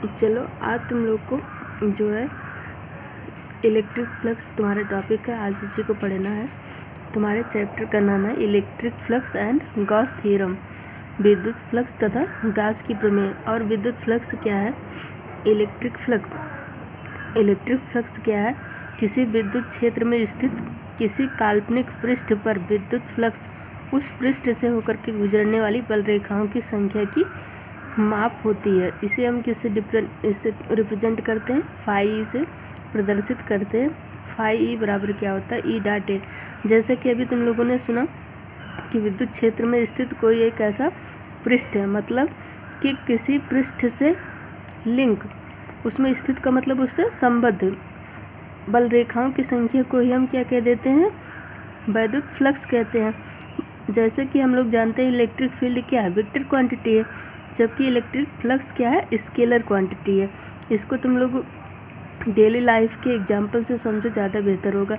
चलो आज तुम लोग को जो है इलेक्ट्रिक फ्लक्स तुम्हारा टॉपिक है, आज इसी को पढ़ना है। तुम्हारे चैप्टर का नाम है electric flux and Gauss theorem, विद्युत फ्लक्स तथा गॉस की प्रमेय। और विद्युत फ्लक्स क्या है? इलेक्ट्रिक फ्लक्स क्या है? किसी विद्युत क्षेत्र में स्थित किसी काल्पनिक पृष्ठ पर विद्युत फ्लक्स उस पृष्ठ से होकर के गुजरने वाली बल रेखाओं की संख्या की माप होती है। इसे हम इससे रिप्रेजेंट करते हैं, फाई से प्रदर्शित करते हैं। फाई ई बराबर क्या होता है? ई डॉट ए। जैसे कि अभी तुम लोगों ने सुना कि विद्युत क्षेत्र में स्थित कोई एक ऐसा पृष्ठ है, मतलब कि किसी पृष्ठ से लिंक, उसमें स्थित का मतलब उससे संबद्ध बल रेखाओं की संख्या को ही हम क्या कह देते हैं? विद्युत फ्लक्स कहते हैं। जैसे कि हम लोग जानते हैं इलेक्ट्रिक फील्ड क्या है? वेक्टर क्वांटिटी है, जबकि इलेक्ट्रिक फ्लक्स क्या है? स्केलर क्वांटिटी है। इसको तुम लोग डेली लाइफ के एग्जांपल से समझो, ज़्यादा बेहतर होगा।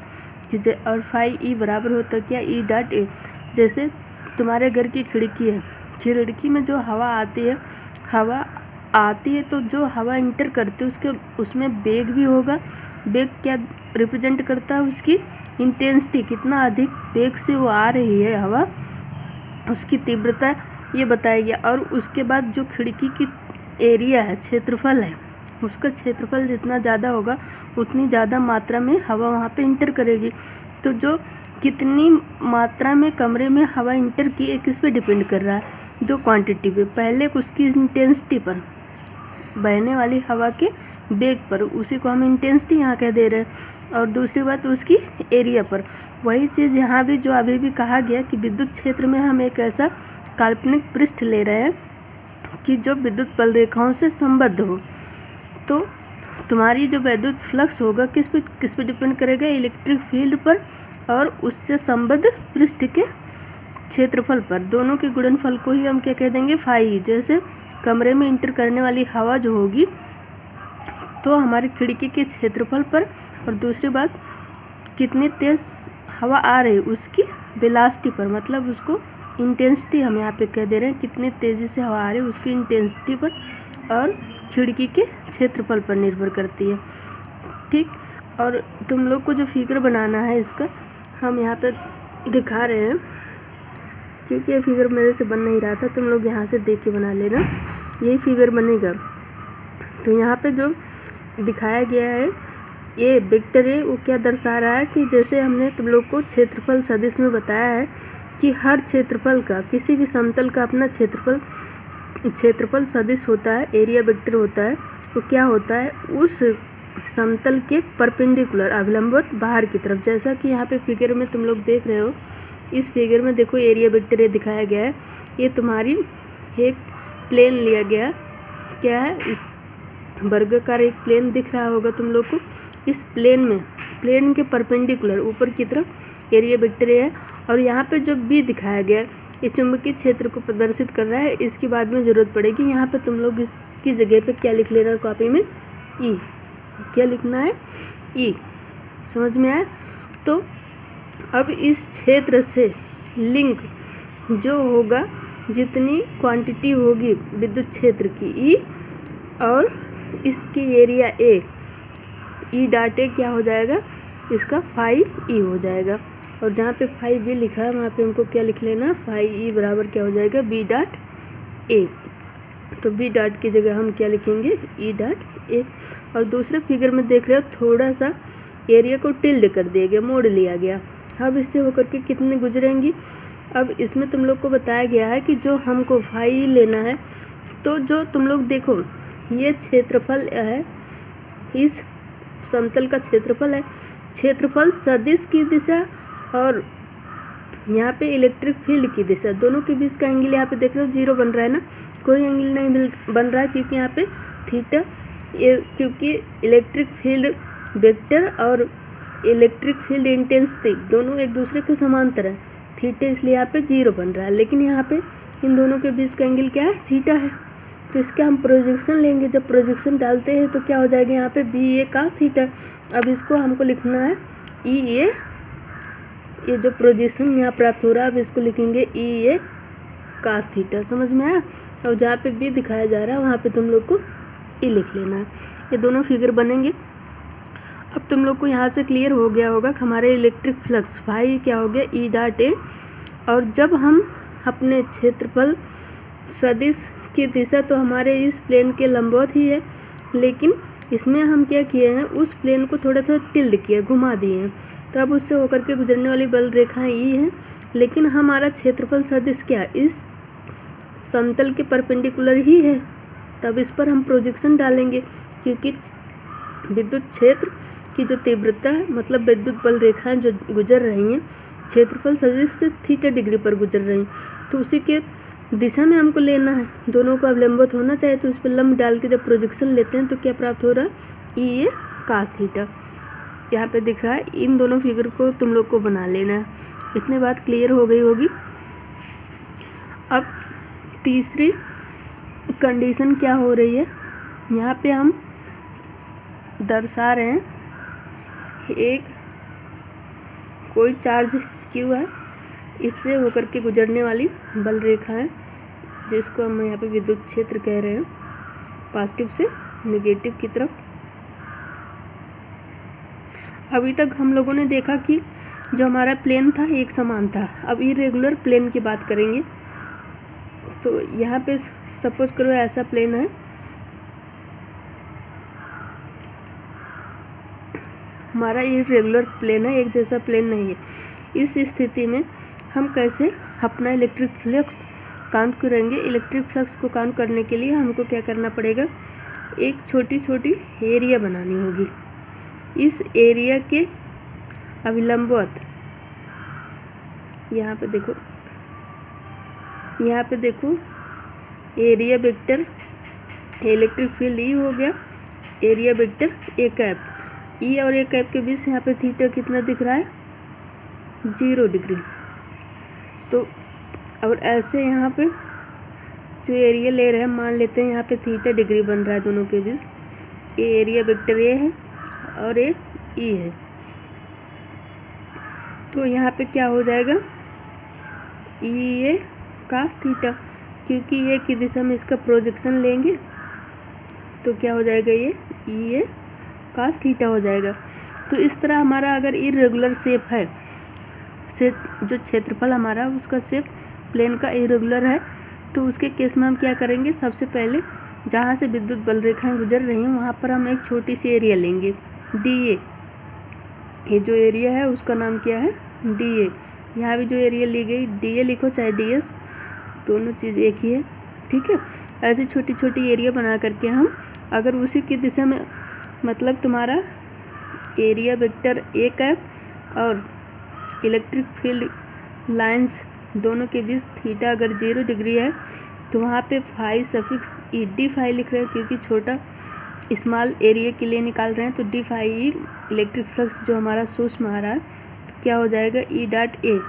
और फाई ई बराबर होता है क्या? ई डॉट ए। जैसे तुम्हारे घर की खिड़की है, खिड़की में जो हवा आती है तो जो हवा इंटर करती है उसमें वेग भी होगा। वेग क्या रिप्रेजेंट करता है? उसकी इंटेंसिटी, कितना अधिक वेग से वो आ रही है हवा, उसकी तीव्रता ये बताया गया। और उसके बाद जो खिड़की की एरिया है, क्षेत्रफल है, उसका क्षेत्रफल जितना ज़्यादा होगा उतनी ज़्यादा मात्रा में हवा वहाँ पे इंटर करेगी। तो जो कितनी मात्रा में कमरे में हवा इंटर की किस पे डिपेंड कर रहा है? दो क्वांटिटी पे। पहले उसकी इंटेंसिटी पर, बहने वाली हवा के वेग पर, उसी को हम इंटेंसिटी यहाँ कह दे रहे हैं। और दूसरी बात उसकी एरिया पर। वही चीज़ यहाँ भी जो अभी भी कहा गया कि विद्युत क्षेत्र में हम एक ऐसा काल्पनिक पृष्ठ ले रहे हैं कि जो विद्युत बल रेखाओं से संबद्ध हो। तो तुम्हारी जो विद्युत फ्लक्स होगा किस पे डिपेंड करेगा? इलेक्ट्रिक फील्ड पर और उससे संबद्ध पृष्ठ के क्षेत्रफल पर। दोनों के गुणनफल को ही हम क्या कह देंगे? फाई। जैसे कमरे में इंटर करने वाली हवा जो होगी तो हमारी खिड़की के क्षेत्रफल पर, और दूसरी बात कितनी तेज हवा आ रही है उसकी वेलोसिटी पर, मतलब उसको इंटेंसिटी हम यहाँ पे कह दे रहे हैं, कितनी तेज़ी से हवा आ रही है उसकी इंटेंसिटी पर और खिड़की के क्षेत्रफल पर निर्भर करती है। ठीक। और तुम लोग को जो फिगर बनाना है इसका हम यहाँ पे दिखा रहे हैं, क्योंकि ये फिगर मेरे से बन नहीं रहा था, तुम लोग यहाँ से देख के बना लेना, यही फिगर बनेगा। तो यहाँ पे जो दिखाया गया है ये वेक्टर है, वो क्या दर्शा रहा है कि जैसे हमने तुम लोग को क्षेत्रफल सदिश में बताया है कि हर क्षेत्रफल का, किसी भी समतल का अपना क्षेत्रफल सदिश होता है, एरिया वेक्टर होता है। तो क्या होता है? उस समतल के परपेंडिकुलर, अभिलंबवत बाहर की तरफ। जैसा कि यहाँ पे फिगर में तुम लोग देख रहे हो, इस फिगर में देखो एरिया वेक्टर ये दिखाया गया है। ये तुम्हारी एक प्लेन लिया गया, क्या है? इस वर्गाकार एक प्लेन दिख रहा होगा तुम लोग को। इस प्लेन के परपेंडिकुलर ऊपर की तरफ एरिया वेक्टर है। और यहाँ पे जो बी दिखाया गया ये चुंबकीय क्षेत्र को प्रदर्शित कर रहा है। इसकी बाद में ज़रूरत पड़ेगी। यहाँ पे तुम लोग इसकी जगह पे क्या लिख लेना कॉपी में? ई। क्या लिखना है? ई। समझ में आया? तो अब इस क्षेत्र से लिंक जो होगा, जितनी क्वांटिटी होगी विद्युत क्षेत्र की ई, और इसकी एरिया ए, ई डॉट ए क्या हो जाएगा? इसका फाई ई हो जाएगा। और जहाँ पे फाई बी लिखा है वहाँ पे हमको क्या लिख लेना? फाई ई बराबर क्या हो जाएगा? B dot A. तो बी डॉट की जगह हम क्या लिखेंगे? E dot A. और दूसरे फिगर में देख रहे हो थोड़ा सा एरिया को टिल्ड कर दिया गया, मोड़ लिया गया। अब इससे होकर के कितने गुजरेंगी? अब इसमें तुम लोग को बताया गया है कि जो हमको फाई लेना है, तो जो तुम लोग देखो ये क्षेत्रफल है, इस समतल का क्षेत्रफल है, क्षेत्रफल सदिश की दिशा और यहाँ पे इलेक्ट्रिक फील्ड की दिशा, दोनों के बीच का एंगल यहाँ पे देख रहे हो 0 बन रहा है ना, कोई एंगल नहीं बन रहा है, क्योंकि यहाँ पे थीटा, ये क्योंकि इलेक्ट्रिक फील्ड वेक्टर और इलेक्ट्रिक फील्ड इंटेंसिटी दोनों एक दूसरे के समांतर है, थीटा, इसलिए यहाँ पे 0 बन रहा है। लेकिन यहाँ पे इन दोनों के बीच का एंगल क्या है? थीटा है। तो इसका हम प्रोजेक्शन लेंगे, जब प्रोजेक्शन डालते हैं तो क्या हो जाएगा? यहाँ पे बी ए का थीटा। अब इसको हमको लिखना है ई ए, ये जो प्रोजेक्शन यहाँ प्राप्त हो रहा है अब इसको लिखेंगे ई ए कास थीटा। समझ में आया? और जहाँ पे बी दिखाया जा रहा है वहाँ पे तुम लोग को ये लिख लेना है। ये दोनों फिगर बनेंगे। अब तुम लोग को यहाँ से क्लियर हो गया होगा कि हमारे इलेक्ट्रिक फ्लक्स फाई क्या हो गया, ई डॉट ए। और जब हम अपने क्षेत्रफल सदिश की दिशा तो हमारे इस प्लेन के लंबवत ही है, लेकिन इसमें हम क्या किए हैं, उस प्लेन को थोड़ा सा टिल्ड किया, घुमा दिए हैं, तो अब उससे होकर के गुजरने वाली बल रेखाएं ई हैं। लेकिन हमारा क्षेत्रफल सदिश क्या इस समतल के परपेंडिकुलर ही है, तब इस पर हम प्रोजेक्शन डालेंगे, क्योंकि विद्युत क्षेत्र की जो तीव्रता है, मतलब विद्युत बल रेखाएं जो गुजर रही हैं क्षेत्रफल सदिश से थीटा डिग्री पर गुजर रही हैं, तो उसी के दिशा में हमको लेना है। दोनों को अब लंबवत होना चाहिए, तो इस पर लंब डाल के जब प्रोजेक्शन लेते हैं तो क्या प्राप्त हो रहा है, ई ए कास थीटा। यहाँ पे दिख रहा है। इन दोनों फिगर को तुम लोग को बना लेना है। इतनी बात क्लियर हो गई होगी। अब तीसरी कंडीशन क्या हो रही है, यहाँ पे हम दर्शा रहे हैं एक कोई चार्ज क्यू है, इससे होकर के गुजरने वाली बल रेखा है, जिसको हम यहाँ पे विद्युत क्षेत्र कह रहे हैं, पॉजिटिव से नेगेटिव की तरफ। अभी तक हम लोगों ने देखा कि जो हमारा प्लेन था एक समान था। अब इरेगुलर प्लेन की बात करेंगे। तो यहाँ पे सपोज करो ऐसा प्लेन है, हमारा इरेगुलर प्लेन है, एक जैसा प्लेन नहीं है। इस स्थिति में हम कैसे अपना इलेक्ट्रिक फ्लक्स काउंट करेंगे। इलेक्ट्रिक फ्लक्स को काउंट करने के लिए हमको क्या करना पड़ेगा, एक छोटी छोटी एरिया बनानी होगी। इस एरिया के अभिलंबवत यहाँ पे देखो area vector electric field E हो गया, एरिया वेक्टर ए कैप। ई और ए कैप के बीच यहाँ पे थीटा कितना दिख रहा है, 0 डिग्री। तो और ऐसे यहाँ पे जो एरिया ले रहे हैं, मान लेते हैं यहाँ पे थीटा डिग्री बन रहा है दोनों के बीच। ये एरिया वेक्टर ए है और ये ई है। तो यहाँ पे क्या हो जाएगा, ई ए कास थीटा, क्योंकि ये की दिशा में इसका प्रोजेक्शन लेंगे तो क्या हो जाएगा, ये ई ए कास थीटा हो जाएगा। तो इस तरह हमारा अगर इरेगुलर शेप है, से जो क्षेत्रफल हमारा उसका शेप प्लेन का इरेगुलर है, तो उसके केस में हम क्या करेंगे, सबसे पहले जहाँ से विद्युत बल रेखाएं गुजर रही हैं वहाँ पर हम एक छोटी सी एरिया लेंगे, डी ए। ये जो एरिया है उसका नाम क्या है, डी ए। यहाँ भी जो एरिया ली गई, डी ए लिखो चाहे डी एस, दोनों चीज़ एक ही है, ठीक है। ऐसी छोटी छोटी एरिया बना करके हम अगर उसी की दिशा में, मतलब तुम्हारा एरिया वेक्टर ए कैप और इलेक्ट्रिक फील्ड लाइंस दोनों के बीच थीटा अगर 0 डिग्री है, तो वहाँ पे phi suffix E D phi लिख रहे हैं, क्योंकि छोटा स्मॉल एरिया के लिए निकाल रहे हैं। तो D phi E electric flux जो हमारा सूक्ष्म आ रहा है, तो क्या हो जाएगा, ई डॉट ए।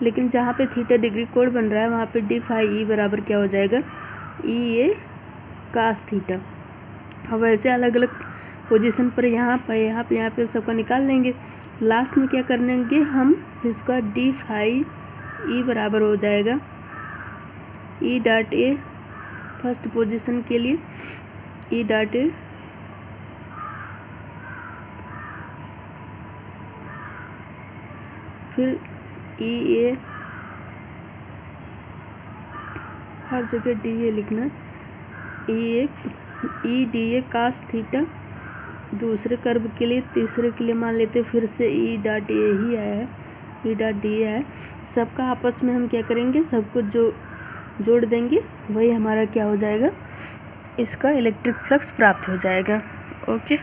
लेकिन जहाँ पे थीटा डिग्री कोण बन रहा है वहाँ पे डी फाई ई बराबर क्या हो जाएगा, ई ए कास थीटा। अब ऐसे अलग अलग पोजीशन पर यहाँ पे सबका निकाल लेंगे। लास्ट में क्या करेंगे हम, इसका डी फाई ई बराबर हो जाएगा ई डॉट ए, फर्स्ट पोजीशन के लिए ई डॉट ए फिर ई ए, हर जगह डी ए लिखना, E D A cos theta. दूसरे कर्व के लिए, तीसरे के लिए मान लेते फिर से ई डॉट ए ही आया है, ई डॉट डी है। सबका आपस में हम क्या करेंगे, सबको जो जोड़ देंगे, वही हमारा क्या हो जाएगा, इसका इलेक्ट्रिक फ्लक्स प्राप्त हो जाएगा। ओके।